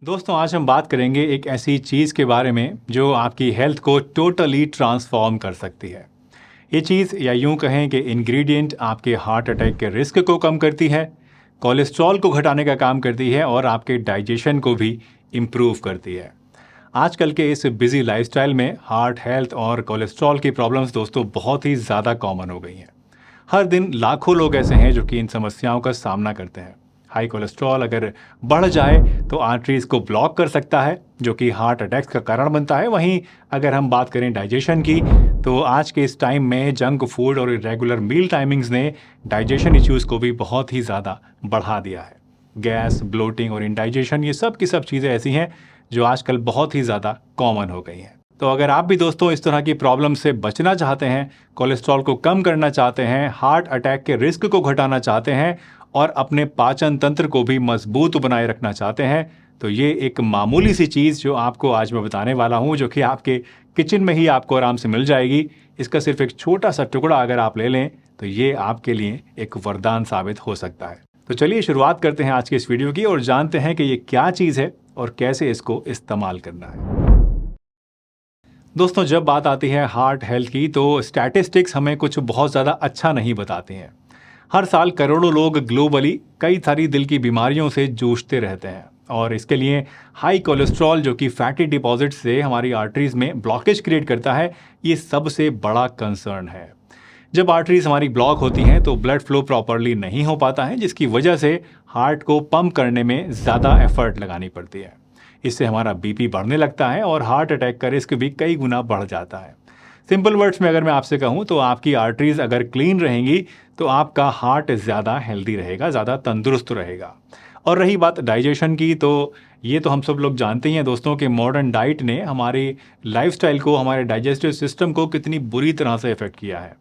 दोस्तों आज हम बात करेंगे एक ऐसी चीज़ के बारे में जो आपकी हेल्थ को टोटली ट्रांसफॉर्म कर सकती है। ये चीज़ या यूं कहें कि इंग्रेडिएंट आपके हार्ट अटैक के रिस्क को कम करती है, कोलेस्ट्रॉल को घटाने का काम करती है और आपके डाइजेशन को भी इम्प्रूव करती है। आजकल के इस बिजी लाइफस्टाइल में हार्ट हेल्थ और कोलेस्ट्रॉल की प्रॉब्लम्स दोस्तों बहुत ही ज़्यादा कॉमन हो गई हैं। हर दिन लाखों लोग ऐसे हैं जो कि इन समस्याओं का सामना करते हैं। हाई कोलेस्ट्रॉल अगर बढ़ जाए तो आर्टरीज को ब्लॉक कर सकता है जो कि हार्ट अटैक्स का कारण बनता है। वहीं अगर हम बात करें डाइजेशन की तो आज के इस टाइम में जंक फूड और इरेगुलर मील टाइमिंग्स ने डाइजेशन इश्यूज़ को भी बहुत ही ज़्यादा बढ़ा दिया है। गैस, ब्लोटिंग और इंडाइजेशन ये सब की सब चीज़ें ऐसी हैं जो आजकल बहुत ही ज़्यादा कॉमन हो गई हैं। तो अगर आप भी दोस्तों इस तरह की प्रॉब्लम से बचना चाहते हैं, कोलेस्ट्रॉल को कम करना चाहते हैं, हार्ट अटैक के रिस्क को घटाना चाहते हैं और अपने पाचन तंत्र को भी मजबूत बनाए रखना चाहते हैं, तो ये एक मामूली सी चीज़ जो आपको आज मैं बताने वाला हूँ, जो कि आपके किचन में ही आपको आराम से मिल जाएगी। इसका सिर्फ एक छोटा सा टुकड़ा अगर आप ले लें तो ये आपके लिए एक वरदान साबित हो सकता है। तो चलिए शुरुआत करते हैं आज के इस वीडियो की और जानते हैं कि ये क्या चीज़ है और कैसे इसको इस्तेमाल करना है। दोस्तों जब बात आती है हार्ट हेल्थ की तो स्टैटिस्टिक्स हमें कुछ बहुत ज़्यादा अच्छा नहीं बताते हैं। हर साल करोड़ों लोग ग्लोबली कई सारी दिल की बीमारियों से जूझते रहते हैं और इसके लिए हाई कोलेस्ट्रॉल जो कि फैटी डिपॉजिट से हमारी आर्टरीज में ब्लॉकेज क्रिएट करता है, ये सबसे बड़ा कंसर्न है। जब आर्टरीज हमारी ब्लॉक होती हैं तो ब्लड फ्लो प्रॉपरली नहीं हो पाता है, जिसकी वजह से हार्ट को पंप करने में ज़्यादा एफर्ट लगानी पड़ती है। इससे हमारा बीपी बढ़ने लगता है और हार्ट अटैक का रिस्क भी कई गुना बढ़ जाता है। सिंपल वर्ड्स में अगर मैं आपसे कहूँ तो आपकी आर्टरीज अगर क्लीन रहेंगी तो आपका हार्ट ज़्यादा हेल्दी रहेगा, ज़्यादा तंदुरुस्त रहेगा। और रही बात डाइजेशन की तो ये तो हम सब लोग जानते ही हैं दोस्तों कि मॉडर्न डाइट ने हमारी लाइफस्टाइल को, हमारे डाइजेस्टिव सिस्टम को कितनी बुरी तरह से इफेक्ट किया है।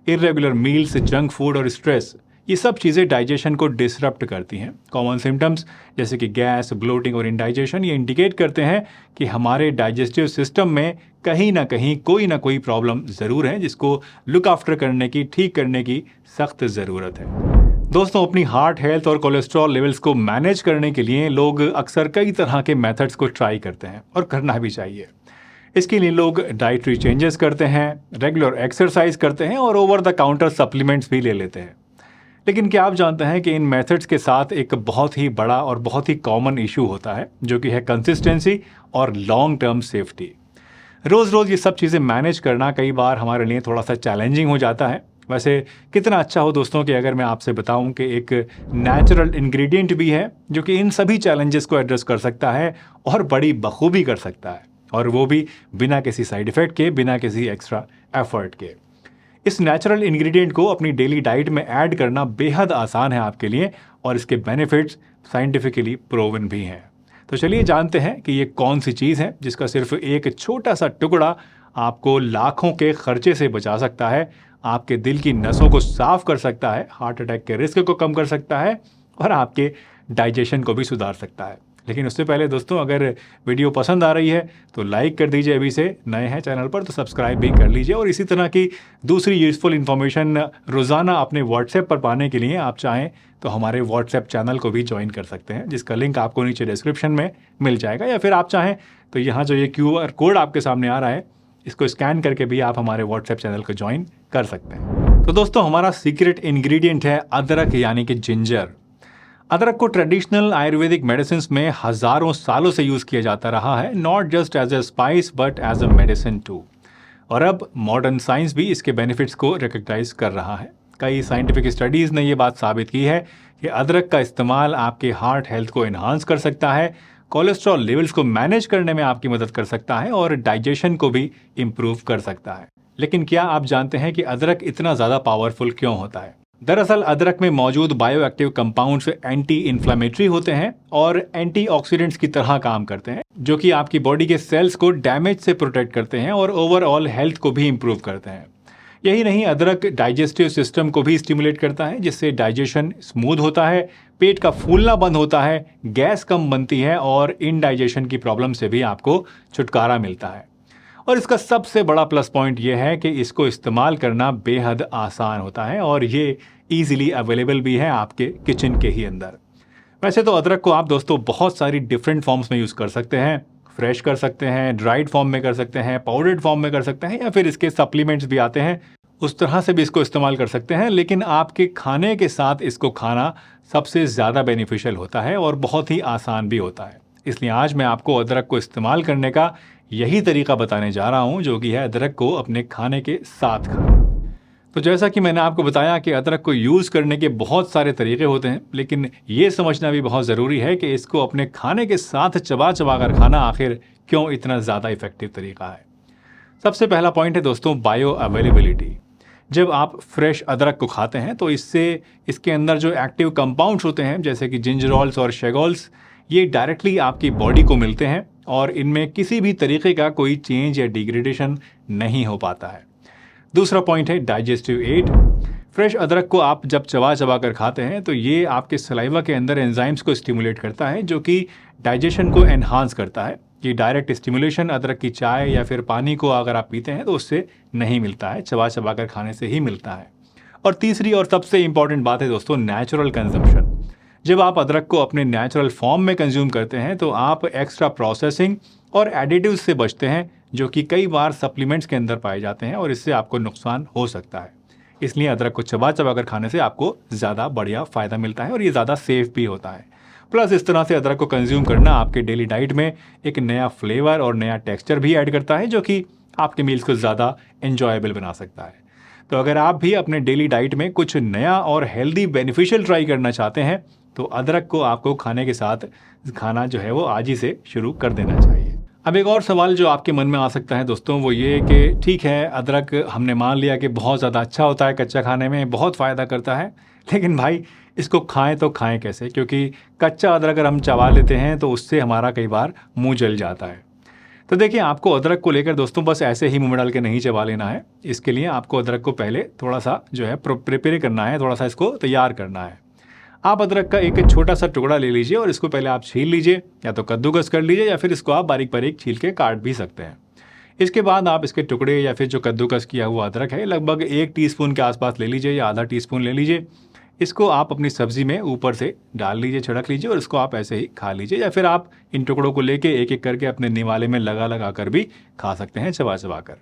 इरेगुलर मील्स, जंक फूड और स्ट्रेस ये सब चीज़ें डाइजेशन को डिसरप्ट करती हैं। कॉमन सिम्टम्स जैसे कि गैस, ब्लोटिंग और इंडाइजेशन ये इंडिकेट करते हैं कि हमारे डाइजेस्टिव सिस्टम में कहीं ना कहीं कोई ना कोई प्रॉब्लम ज़रूर है, जिसको लुक आफ्टर करने की, ठीक करने की सख्त ज़रूरत है। दोस्तों अपनी हार्ट हेल्थ और कोलेस्ट्रॉल लेवल्स को मैनेज करने के लिए लोग अक्सर कई तरह के मेथड्स को ट्राई करते हैं और करना भी चाहिए। इसके लिए लोग डाइटरी चेंजेस करते हैं, रेगुलर एक्सरसाइज करते हैं और ओवर द काउंटर सप्लीमेंट्स भी ले लेते हैं। लेकिन क्या आप जानते हैं कि इन मेथड्स के साथ एक बहुत ही बड़ा और बहुत ही कॉमन इशू होता है, जो कि है कंसिस्टेंसी और लॉन्ग टर्म सेफ्टी। रोज़ रोज़ ये सब चीज़ें मैनेज करना कई बार हमारे लिए थोड़ा सा चैलेंजिंग हो जाता है। वैसे कितना अच्छा हो दोस्तों कि अगर मैं आपसे बताऊं कि एक नेचुरल इंग्रेडिएंट भी है जो कि इन सभी चैलेंजेस को एड्रेस कर सकता है और बड़ी बखूबी कर सकता है, और वो भी बिना किसी साइड इफ़ेक्ट के, बिना किसी एक्स्ट्रा एफर्ट के। इस नेचुरल इंग्रेडिएंट को अपनी डेली डाइट में ऐड करना बेहद आसान है आपके लिए और इसके बेनिफिट्स साइंटिफिकली प्रूवन भी हैं। तो चलिए जानते हैं कि ये कौन सी चीज़ है जिसका सिर्फ एक छोटा सा टुकड़ा आपको लाखों के खर्चे से बचा सकता है, आपके दिल की नसों को साफ कर सकता है, हार्ट अटैक के रिस्क को कम कर सकता है और आपके डाइजेशन को भी सुधार सकता है। लेकिन उससे पहले दोस्तों अगर वीडियो पसंद आ रही है तो लाइक कर दीजिए, अभी से नए हैं चैनल पर तो सब्सक्राइब भी कर लीजिए। और इसी तरह की दूसरी यूज़फुल इन्फॉर्मेशन रोज़ाना अपने व्हाट्सएप पर पाने के लिए आप चाहें तो हमारे व्हाट्सएप चैनल को भी ज्वाइन कर सकते हैं, जिसका लिंक आपको नीचे डिस्क्रिप्शन में मिल जाएगा, या फिर आप चाहें तो यहाँ जो ये QR कोड आपके सामने आ रहा है इसको स्कैन करके भी आप हमारे व्हाट्सएप चैनल को ज्वाइन कर सकते हैं। तो दोस्तों हमारा सीक्रेट इंग्रेडिएंट है अदरक यानी कि जिंजर। अदरक को ट्रेडिशनल आयुर्वेदिक मेडिसिन में हज़ारों सालों से यूज़ किया जाता रहा है, not just as a spice but as a medicine too. और अब मॉडर्न साइंस भी इसके बेनिफिट्स को रिकग्नाइज कर रहा है। कई साइंटिफिक स्टडीज़ ने ये बात साबित की है कि अदरक का इस्तेमाल आपके हार्ट हेल्थ को इन्हांस कर सकता है, कोलेस्ट्रॉल लेवल्स को मैनेज करने में आपकी मदद कर सकता है और डाइजेशन को भी इम्प्रूव कर सकता है। लेकिन क्या आप जानते हैं कि अदरक इतना ज़्यादा पावरफुल क्यों होता है? दरअसल अदरक में मौजूद बायोएक्टिव कंपाउंड्स एंटी इन्फ्लेमेटरी होते हैं और एंटीऑक्सीडेंट्स की तरह काम करते हैं, जो कि आपकी बॉडी के सेल्स को डैमेज से प्रोटेक्ट करते हैं और ओवरऑल हेल्थ को भी इम्प्रूव करते हैं। यही नहीं, अदरक डाइजेस्टिव सिस्टम को भी स्टिमुलेट करता है, जिससे डाइजेशन स्मूथ होता है, पेट का फूलना बंद होता है, गैस कम बनती है और इनडाइजेशन की प्रॉब्लम से भी आपको छुटकारा मिलता है। और इसका सबसे बड़ा प्लस पॉइंट ये है कि इसको इस्तेमाल करना बेहद आसान होता है और ये ईजिली अवेलेबल भी है आपके किचन के ही अंदर। वैसे तो अदरक को आप दोस्तों बहुत सारी डिफरेंट फॉर्म्स में यूज़ कर सकते हैं। फ्रेश कर सकते हैं, ड्राइड फॉर्म में कर सकते हैं, पाउडर्ड फॉर्म में कर सकते हैं, या फिर इसके सप्लीमेंट्स भी आते हैं, उस तरह से भी इसको इस्तेमाल कर सकते हैं। लेकिन आपके खाने के साथ इसको खाना सबसे ज़्यादा बेनिफिशियल होता है और बहुत ही आसान भी होता है। इसलिए आज मैं आपको अदरक को इस्तेमाल करने का यही तरीका बताने जा रहा हूँ, जो कि है अदरक को अपने खाने के साथ खाना। तो जैसा कि मैंने आपको बताया कि अदरक को यूज़ करने के बहुत सारे तरीके होते हैं, लेकिन ये समझना भी बहुत ज़रूरी है कि इसको अपने खाने के साथ चबा चबा कर खाना आखिर क्यों इतना ज़्यादा इफेक्टिव तरीका है। सबसे पहला पॉइंट है दोस्तों बायो अवेलेबिलिटी। जब आप फ्रेश अदरक को खाते हैं तो इससे इसके अंदर जो एक्टिव कंपाउंड्स होते हैं, जैसे कि जिंजरोल्स और शेगोल्स, ये डायरेक्टली आपकी बॉडी को मिलते हैं और इनमें किसी भी तरीके का कोई चेंज या डिग्रेडेशन नहीं हो पाता है। दूसरा पॉइंट है डाइजेस्टिव एड। फ्रेश अदरक को आप जब चबा चबा कर खाते हैं तो ये आपके सलाइवा के अंदर एंजाइम्स को स्टिमुलेट करता है, जो कि डाइजेशन को एनहांस करता है। ये डायरेक्ट स्टिमुलेशन अदरक की चाय या फिर पानी को अगर आप पीते हैं तो उससे नहीं मिलता है, चबा चबा कर खाने से ही मिलता है। और तीसरी और सबसे इंपॉर्टेंट बात है दोस्तों नेचुरल कंजम्पशन। जब आप अदरक को अपने नेचुरल फॉर्म में कंज्यूम करते हैं तो आप एक्स्ट्रा प्रोसेसिंग और एडिटिव्स से बचते हैं, जो कि कई बार सप्लीमेंट्स के अंदर पाए जाते हैं और इससे आपको नुकसान हो सकता है। इसलिए अदरक को चबा चबा कर खाने से आपको ज़्यादा बढ़िया फ़ायदा मिलता है और ये ज़्यादा सेफ भी होता है। प्लस इस तरह से अदरक को कंज्यूम करना आपके डेली डाइट में एक नया फ्लेवर और नया टेक्सचर भी ऐड करता है, जो कि आपके मील्स को ज़्यादा एन्जॉयबल बना सकता है। तो अगर आप भी अपने डेली डाइट में कुछ नया और हेल्दी बेनिफिशियल ट्राई करना चाहते हैं तो अदरक को आपको खाने के साथ खाना जो है वो आज ही से शुरू कर देना चाहिए। अब एक और सवाल जो आपके मन में आ सकता है दोस्तों, वो ये कि ठीक है, अदरक हमने मान लिया कि बहुत ज़्यादा अच्छा होता है, कच्चा खाने में बहुत फ़ायदा करता है, लेकिन भाई इसको खाएं तो खाएं कैसे? क्योंकि कच्चा अदरक अगर हम चबा लेते हैं तो उससे हमारा कई बार मुंह जल जाता है। तो देखिए, आपको अदरक को लेकर दोस्तों बस ऐसे ही मुंह में डाल के नहीं चबा लेना है। इसके लिए आपको अदरक को पहले थोड़ा सा जो है प्रिपेयर करना है, थोड़ा सा इसको तैयार करना है। आप अदरक का एक छोटा सा टुकड़ा ले लीजिए और इसको पहले आप छील लीजिए, या तो कद्दूकस कर लीजिए या फिर इसको आप बारीक बारीक छील के काट भी सकते हैं। इसके बाद आप इसके टुकड़े या फिर जो कद्दूकस किया हुआ अदरक है लगभग 1 टीस्पून के आसपास ले लीजिए या आधा टीस्पून ले लीजिए। इसको आप अपनी सब्जी में ऊपर से डाल लीजिए, छिड़क लीजिए और इसको आप ऐसे ही खा लीजिए, या फिर आप इन टुकड़ों को लेके एक एक करके अपने निवाले में लगा लगा कर भी खा सकते हैं, चबा चबा कर।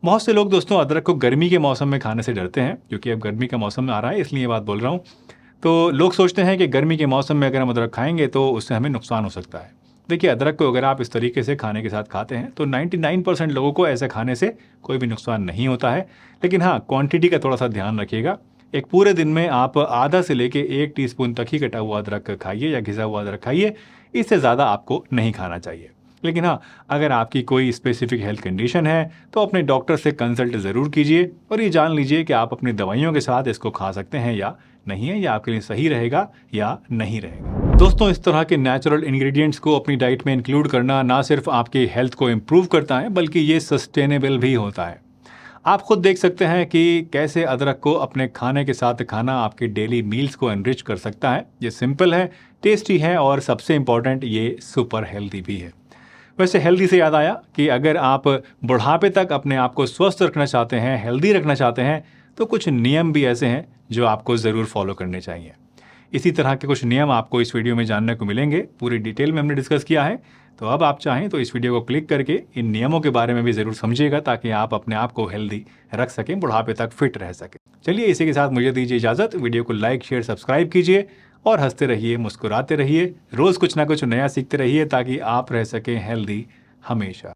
बहुत से लोग दोस्तों अदरक को गर्मी के मौसम में खाने से डरते हैं, क्योंकि अब गर्मी का मौसम आ रहा है इसलिए ये बात बोल रहा हूँ। तो लोग सोचते हैं कि गर्मी के मौसम में अगर हम अदरक खाएंगे तो उससे हमें नुकसान हो सकता है। देखिए, अदरक को अगर आप इस तरीके से खाने के साथ खाते हैं तो 99% लोगों को ऐसे खाने से कोई भी नुकसान नहीं होता है। लेकिन हाँ, क्वांटिटी का थोड़ा सा ध्यान रखिएगा। एक पूरे दिन में आप आधा से लेके 1 टीस्पून तक ही कटा हुआ अदरक खाइए या घिसा हुआ अदरक खाइए, इससे ज़्यादा आपको नहीं खाना चाहिए। लेकिन हाँ, अगर आपकी कोई स्पेसिफिक हेल्थ कंडीशन है तो अपने डॉक्टर से कंसल्ट ज़रूर कीजिए और ये जान लीजिए कि आप अपनी दवाइयों के साथ इसको खा सकते हैं या नहीं है, या आपके लिए सही रहेगा या नहीं रहेगा। दोस्तों, इस तरह के नेचुरल इंग्रेडिएंट्स को अपनी डाइट में इंक्लूड करना ना सिर्फ आपकी हेल्थ को इम्प्रूव करता है, बल्कि ये सस्टेनेबल भी होता है। आप खुद देख सकते हैं कि कैसे अदरक को अपने खाने के साथ खाना आपके डेली मील्स को एनरिच कर सकता है। ये सिंपल है, टेस्टी है और सबसे इम्पॉर्टेंट ये सुपर हेल्दी भी है। वैसे हेल्दी से याद आया कि अगर आप बुढ़ापे तक अपने आप को स्वस्थ रखना चाहते हैं, हेल्दी रखना चाहते हैं, तो कुछ नियम भी ऐसे हैं जो आपको ज़रूर फॉलो करने चाहिए। इसी तरह के कुछ नियम आपको इस वीडियो में जानने को मिलेंगे। पूरी डिटेल में हमने डिस्कस किया है, तो अब आप चाहें तो इस वीडियो को क्लिक करके इन नियमों के बारे में भी ज़रूर समझिएगा, ताकि आप अपने आप को हेल्दी रख सकें, बुढ़ापे तक फिट रह सकें। चलिए, इसी के साथ मुझे दीजिए इजाज़त। वीडियो को लाइक, शेयर, सब्सक्राइब कीजिए और हंसते रहिए, मुस्कुराते रहिए। रोज़ कुछ ना कुछ नया सीखते रहिए ताकि आप रह सकें हेल्दी हमेशा।